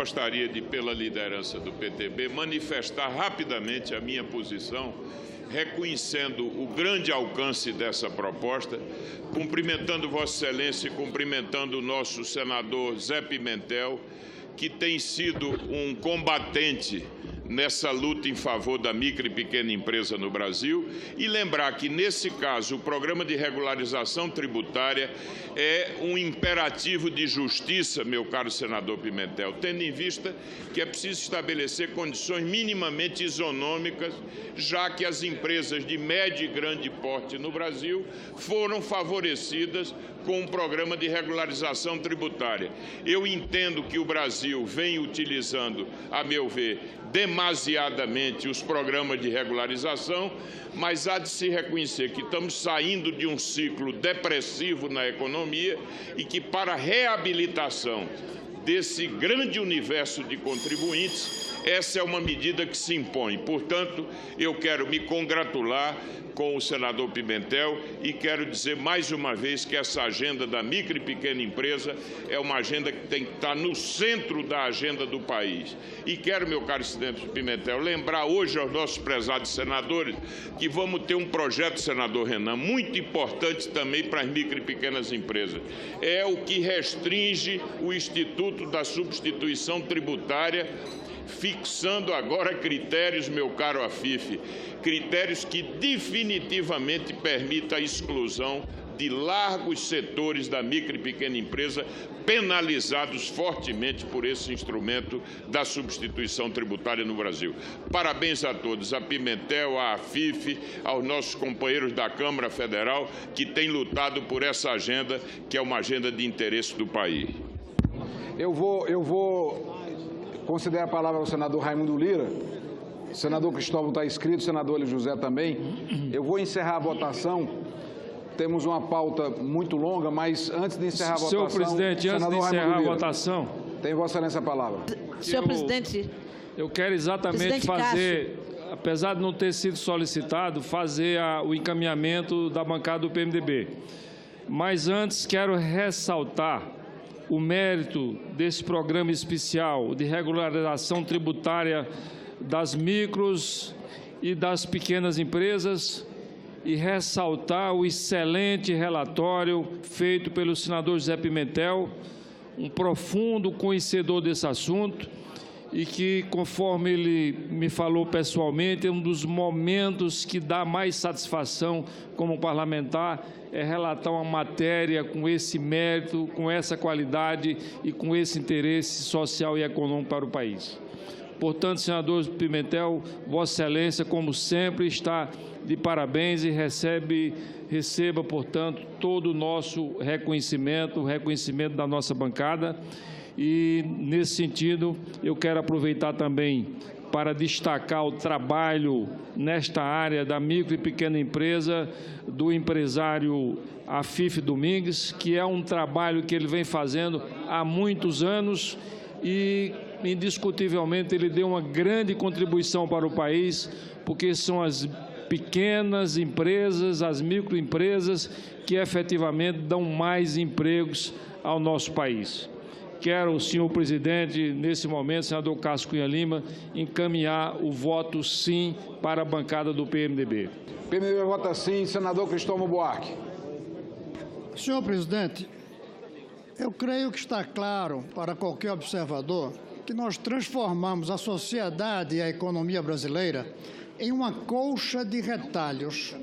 Gostaria de, pela liderança do PTB, manifestar rapidamente a minha posição, reconhecendo o grande alcance dessa proposta, cumprimentando Vossa Excelência e cumprimentando o nosso senador Zé Pimentel, que tem sido um combatente nessa luta em favor da micro e pequena empresa no Brasil, e lembrar que, nesse caso, o programa de regularização tributária é um imperativo de justiça, meu caro senador Pimentel, tendo em vista que é preciso estabelecer condições minimamente isonômicas, já que as empresas de médio e grande porte no Brasil foram favorecidas com um programa de regularização tributária. Eu entendo que o Brasil vem utilizando, a meu ver, demasiadamente os programas de regularização, mas há de se reconhecer que estamos saindo de um ciclo depressivo na economia e que, para a reabilitação desse grande universo de contribuintes, essa é uma medida que se impõe. Portanto, eu quero me congratular com o senador Pimentel e quero dizer mais uma vez que essa agenda da micro e pequena empresa é uma agenda que tem que estar no centro da agenda do país. E quero, meu caro senador Pimentel, lembrar hoje aos nossos prezados senadores que vamos ter um projeto, senador Renan, muito importante também para as micro e pequenas empresas. É o que restringe o Instituto da Substituição Tributária, fixando agora critérios, meu caro Afife, critérios que definitivamente permitam a exclusão de largos setores da micro e pequena empresa, penalizados fortemente por esse instrumento da substituição tributária no Brasil. Parabéns a todos, a Pimentel, a Afife, aos nossos companheiros da Câmara Federal, que têm lutado por essa agenda, que é uma agenda de interesse do país. Eu vou conceder a palavra ao senador Raimundo Lira. O senador Cristóvão está inscrito, o senador Hélio José também. Eu vou encerrar a votação. Temos uma pauta muito longa, mas antes de encerrar a votação... Senhor presidente, antes de encerrar a votação... Tem Vossa Excelência a palavra. Senhor presidente... Eu quero exatamente fazer, apesar de não ter sido solicitado, fazer o encaminhamento da bancada do PMDB. Mas antes quero ressaltar o mérito desse programa especial de regularização tributária das micros e das pequenas empresas e ressaltar o excelente relatório feito pelo senador José Pimentel, um profundo conhecedor desse assunto e que, conforme ele me falou pessoalmente, é um dos momentos que dá mais satisfação como parlamentar, é relatar uma matéria com esse mérito, com essa qualidade e com esse interesse social e econômico para o país. Portanto, senador Pimentel, Vossa Excelência, como sempre, está de parabéns e receba, portanto, todo o nosso reconhecimento, o reconhecimento da nossa bancada. E, nesse sentido, eu quero aproveitar também para destacar o trabalho nesta área da micro e pequena empresa do empresário Afife Domingues, que é um trabalho que ele vem fazendo há muitos anos e, indiscutivelmente, ele deu uma grande contribuição para o país, porque são as pequenas empresas, as microempresas, que efetivamente dão mais empregos ao nosso país. Quero, senhor presidente, nesse momento, senador Cássio Cunha Lima, encaminhar o voto sim para a bancada do PMDB. PMDB vota sim. Senador Cristóvão Buarque. Senhor presidente, eu creio que está claro para qualquer observador que nós transformamos a sociedade e a economia brasileira em uma colcha de retalhos,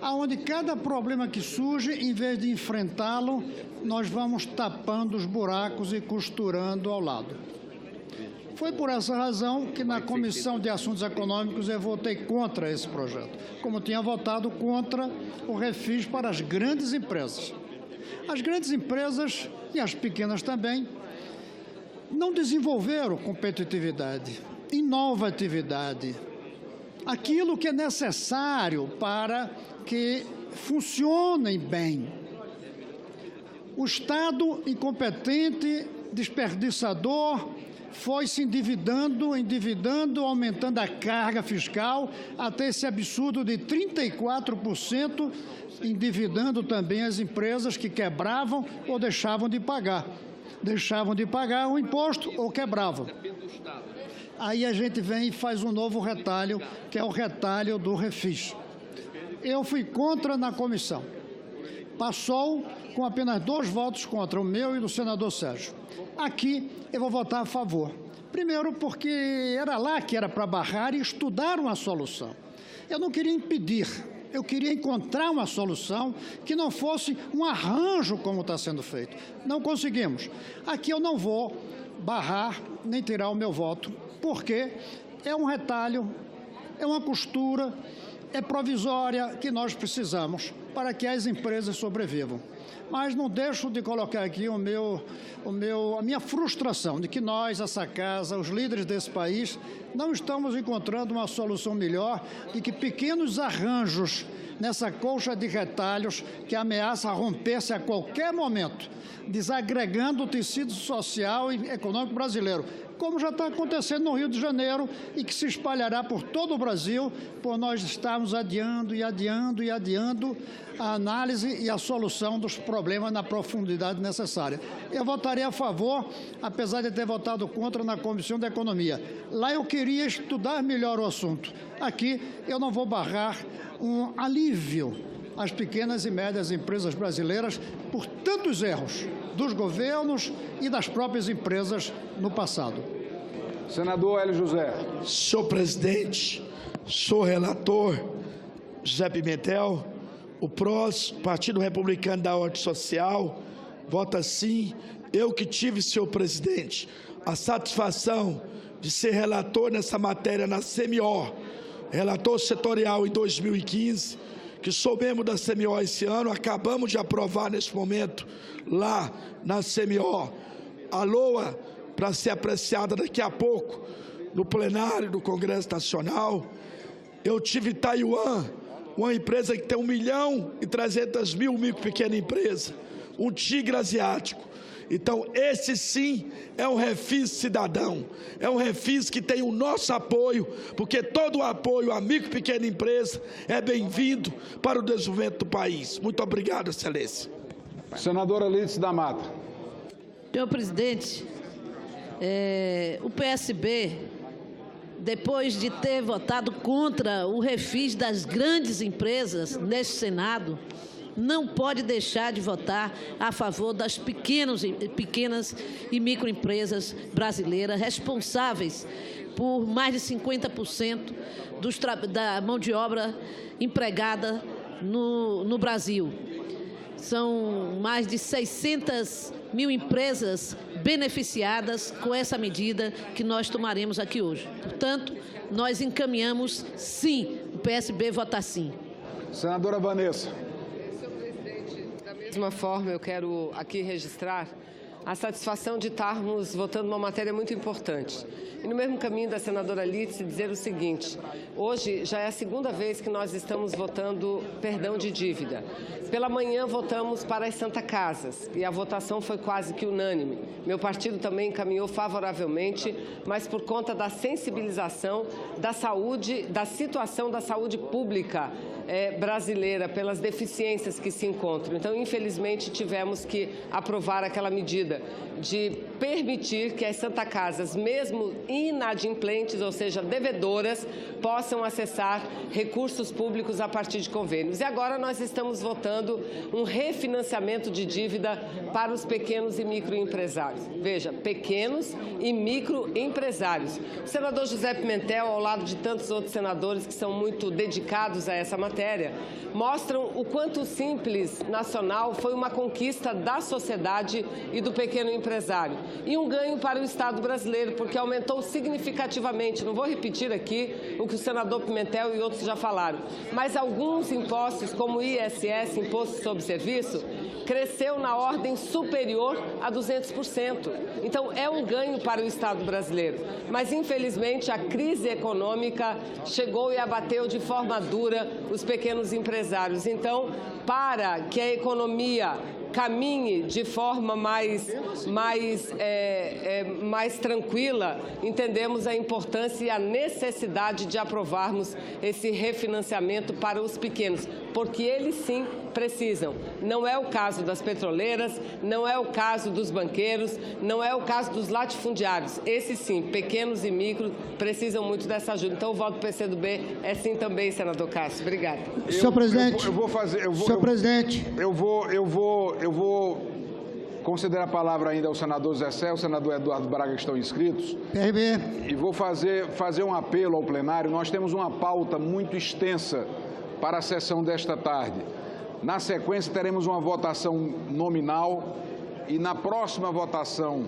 aonde cada problema que surge, em vez de enfrentá-lo, nós vamos tapando os buracos e costurando ao lado. Foi por essa razão que na Comissão de Assuntos Econômicos eu votei contra esse projeto, como tinha votado contra o refis para as grandes empresas. As grandes empresas, e as pequenas também, não desenvolveram competitividade, inovatividade, aquilo que é necessário para que funcionem bem. O Estado incompetente, desperdiçador, foi se endividando, aumentando a carga fiscal até esse absurdo de 34%, endividando também as empresas que quebravam ou deixavam de pagar. deixavam de pagar o imposto ou quebravam. Aí a gente vem e faz um novo retalho, que é o retalho do refis. Eu fui contra na comissão. Passou com apenas 2 votos contra, o meu e do senador Sérgio. Aqui eu vou votar a favor. Primeiro porque era lá que era para barrar e estudar uma solução. Eu não queria impedir, eu queria encontrar uma solução que não fosse um arranjo como está sendo feito. Não conseguimos. Aqui eu não vou barrar nem tirar o meu voto, porque é um retalho, é uma costura, é provisória que nós precisamos para que as empresas sobrevivam. Mas não deixo de colocar aqui a minha frustração de que nós, essa casa, os líderes desse país, não estamos encontrando uma solução melhor e que pequenos arranjos nessa colcha de retalhos que ameaça romper-se a qualquer momento, desagregando o tecido social e econômico brasileiro, como já está acontecendo no Rio de Janeiro e que se espalhará por todo o Brasil, por nós estarmos adiando e adiando e adiando a análise e a solução dos problemas na profundidade necessária. Eu votarei a favor, apesar de ter votado contra na Comissão da Economia. Lá eu queria estudar melhor o assunto. Aqui eu não vou barrar um alívio às pequenas e médias empresas brasileiras por tantos erros dos governos e das próprias empresas no passado. Senador Hélio José. Senhor presidente, sou relator, José Pimentel, o PROS, Partido Republicano da Ordem Social, vota sim. Eu que tive, senhor presidente, a satisfação de ser relator nessa matéria na CMO, relator setorial em 2015, que sou membro da CMO esse ano, acabamos de aprovar nesse momento lá na CMO a LOA para ser apreciada daqui a pouco no plenário do Congresso Nacional. Eu tive Taiwan, uma empresa que tem 1.300.000 micro e pequena empresa, um tigre asiático. Então, esse sim é um refis cidadão, é um refis que tem o nosso apoio, porque todo o apoio à micro e pequena empresa é bem-vindo para o desenvolvimento do país. Muito obrigado, excelência. Senadora Lídice da Mata. Senhor presidente, o PSB, depois de ter votado contra o refis das grandes empresas neste Senado, não pode deixar de votar a favor das pequenas e microempresas brasileiras, responsáveis por mais de 50% da mão de obra empregada no Brasil. São mais de 600.000 empresas beneficiadas com essa medida que nós tomaremos aqui hoje. Portanto, nós encaminhamos sim, o PSB vota sim. Senadora Vanessa. Da mesma forma, eu quero aqui registrar a satisfação de estarmos votando uma matéria muito importante. E no mesmo caminho da senadora Lídice dizer o seguinte: hoje já é a segunda vez que nós estamos votando perdão de dívida. Pela manhã votamos para as Santa Casas e a votação foi quase que unânime. Meu partido também encaminhou favoravelmente, mas por conta da sensibilização da saúde, da situação da saúde pública brasileira, pelas deficiências que se encontram. Então, infelizmente, tivemos que aprovar aquela medida de permitir que as Santa Casas, mesmo inadimplentes, ou seja, devedoras, possam acessar recursos públicos a partir de convênios. E agora nós estamos votando um refinanciamento de dívida para os pequenos e microempresários. Veja, pequenos e microempresários. O senador José Pimentel, ao lado de tantos outros senadores que são muito dedicados a essa matéria, mostram o quanto o Simples Nacional foi uma conquista da sociedade e do pequeno empresário. E um ganho para o Estado brasileiro, porque aumentou significativamente. Não vou repetir aqui o que o senador Pimentel e outros já falaram, mas alguns impostos, como o ISS, Imposto sobre Serviço, cresceu na ordem superior a 200%. Então, é um ganho para o Estado brasileiro. Mas, infelizmente, a crise econômica chegou e abateu de forma dura os pequenos empresários. Então, para que a economia caminhe de forma mais tranquila, entendemos a importância e a necessidade de aprovarmos esse refinanciamento para os pequenos, porque eles sim precisam. Não é o caso das petroleiras, não é o caso dos banqueiros, não é o caso dos latifundiários. Esses sim, pequenos e micro, precisam muito dessa ajuda. Então o voto do PCdoB é sim também, senador Cássio. Obrigada. Senhor presidente. Eu vou considerar a palavra ainda ao senador Zé Serra, ao senador Eduardo Braga, que estão inscritos. PRB. E vou fazer um apelo ao plenário. Nós temos uma pauta muito extensa para a sessão desta tarde. Na sequência, teremos uma votação nominal e na próxima votação,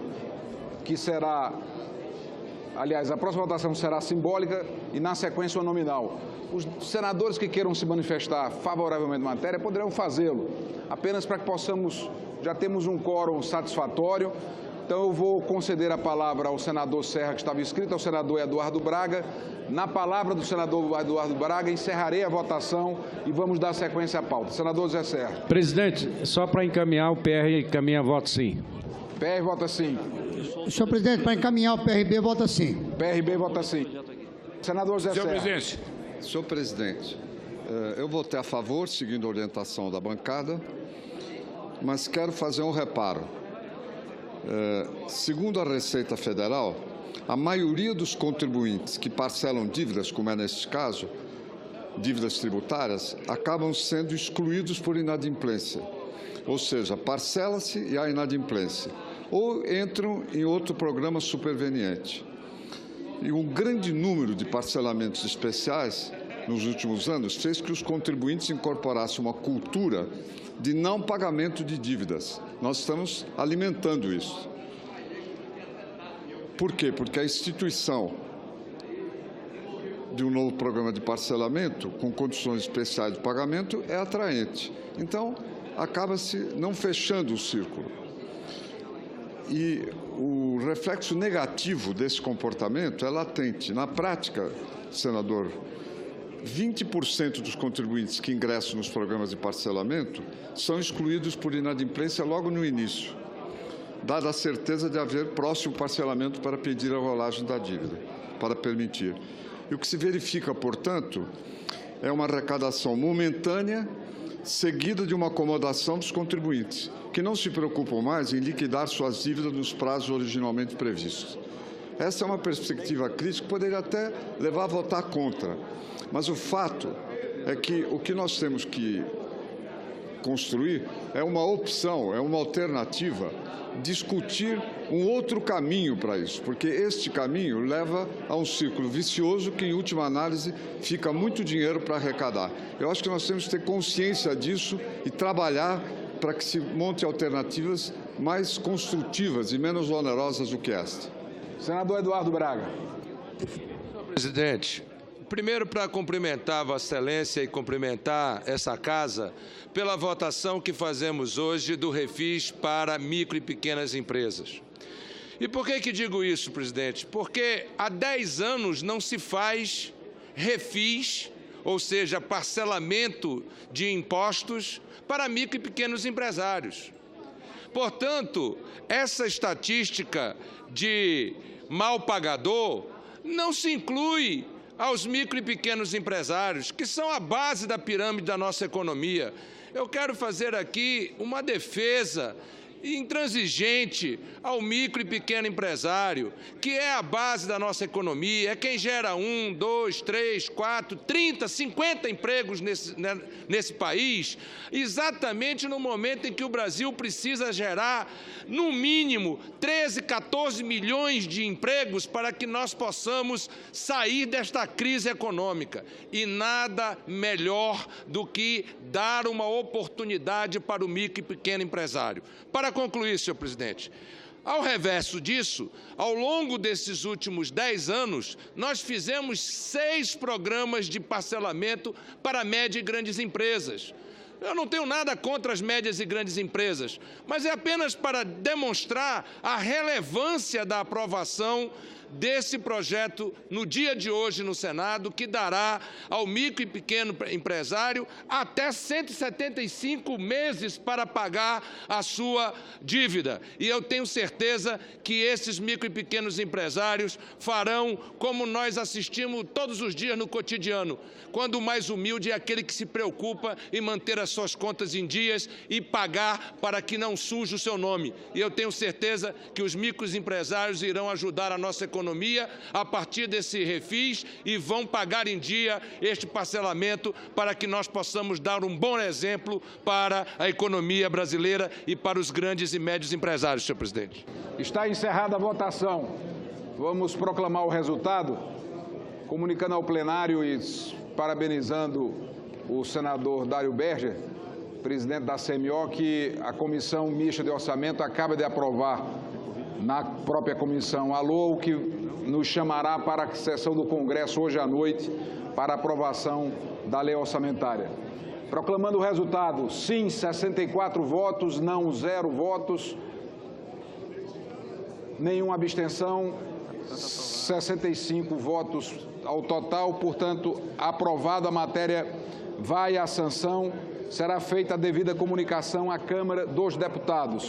que será... Aliás, a próxima votação será simbólica e, na sequência, uma nominal. Os senadores que queiram se manifestar favoravelmente à matéria poderão fazê-lo, apenas para que possamos... Já temos um quórum satisfatório, então eu vou conceder a palavra ao senador Serra, que estava inscrito, ao senador Eduardo Braga. Na palavra do senador Eduardo Braga, encerrarei a votação e vamos dar sequência à pauta. Senador Zé Serra. Presidente, só para encaminhar, o PR encaminha voto sim. PR vota sim. Senhor presidente, para encaminhar o PRB, vota sim. PRB vota sim. Senador Zé Serra. Senhor presidente, eu votei a favor, seguindo a orientação da bancada, mas quero fazer um reparo. Segundo a Receita Federal, a maioria dos contribuintes que parcelam dívidas, como é neste caso, dívidas tributárias, acabam sendo excluídos por inadimplência. Ou seja, parcela-se e há inadimplência. Ou entram em outro programa superveniente. E um grande número de parcelamentos especiais nos últimos anos fez que os contribuintes incorporassem uma cultura de não pagamento de dívidas. Nós estamos alimentando isso. Por quê? Porque a instituição de um novo programa de parcelamento, com condições especiais de pagamento, é atraente. Então, acaba-se não fechando o círculo. E o reflexo negativo desse comportamento é latente. Na prática, senador, 20% dos contribuintes que ingressam nos programas de parcelamento são excluídos por inadimplência logo no início, dada a certeza de haver próximo parcelamento para pedir a rolagem da dívida, para permitir. E o que se verifica, portanto, é uma arrecadação momentânea, seguida de uma acomodação dos contribuintes, que não se preocupam mais em liquidar suas dívidas nos prazos originalmente previstos. Essa é uma perspectiva crítica que poderia até levar a votar contra. Mas o fato é que o que nós temos que construir é uma opção, é uma alternativa, discutir um outro caminho para isso, porque este caminho leva a um círculo vicioso que, em última análise, fica muito dinheiro para arrecadar. Eu acho que nós temos que ter consciência disso e trabalhar para que se monte alternativas mais construtivas e menos onerosas do que esta. Senador Eduardo Braga. Senhor presidente, primeiro para cumprimentar Vossa Excelência e cumprimentar essa casa pela votação que fazemos hoje do refis para micro e pequenas empresas. E por que digo isso, presidente? Porque há 10 anos não se faz refis, ou seja, parcelamento de impostos para micro e pequenos empresários. Portanto, essa estatística de mal pagador não se inclui aos micro e pequenos empresários, que são a base da pirâmide da nossa economia. Eu quero fazer aqui uma defesa intransigente ao micro e pequeno empresário, que é a base da nossa economia, é quem gera 1, 2, 3, 4, 30, 50 empregos nesse país, exatamente no momento em que o Brasil precisa gerar, no mínimo, 13, 14 milhões de empregos para que nós possamos sair desta crise econômica. E nada melhor do que dar uma oportunidade para o micro e pequeno empresário. Para concluir, senhor presidente, ao reverso disso, ao longo desses últimos 10 anos, nós fizemos 6 programas de parcelamento para médias e grandes empresas. Eu não tenho nada contra as médias e grandes empresas, mas é apenas para demonstrar a relevância da aprovação desse projeto no dia de hoje no Senado, que dará ao micro e pequeno empresário até 175 meses para pagar a sua dívida. E eu tenho certeza que esses micro e pequenos empresários farão como nós assistimos todos os dias no cotidiano, quando o mais humilde é aquele que se preocupa em manter a suas contas em dias e pagar para que não suje o seu nome. E eu tenho certeza que os microempresários irão ajudar a nossa economia a partir desse refis e vão pagar em dia este parcelamento para que nós possamos dar um bom exemplo para a economia brasileira e para os grandes e médios empresários, senhor presidente. Está encerrada a votação. Vamos proclamar o resultado, comunicando ao plenário e parabenizando o senador Dário Berger, presidente da CMO, que a Comissão Mista de Orçamento acaba de aprovar na própria comissão a LOA, o que nos chamará para a sessão do Congresso hoje à noite para aprovação da lei orçamentária. Proclamando o resultado, sim, 64 votos, não 0 votos, nenhuma abstenção, 65 votos ao total. Portanto, aprovada a matéria, vai à sanção, será feita a devida comunicação à Câmara dos Deputados.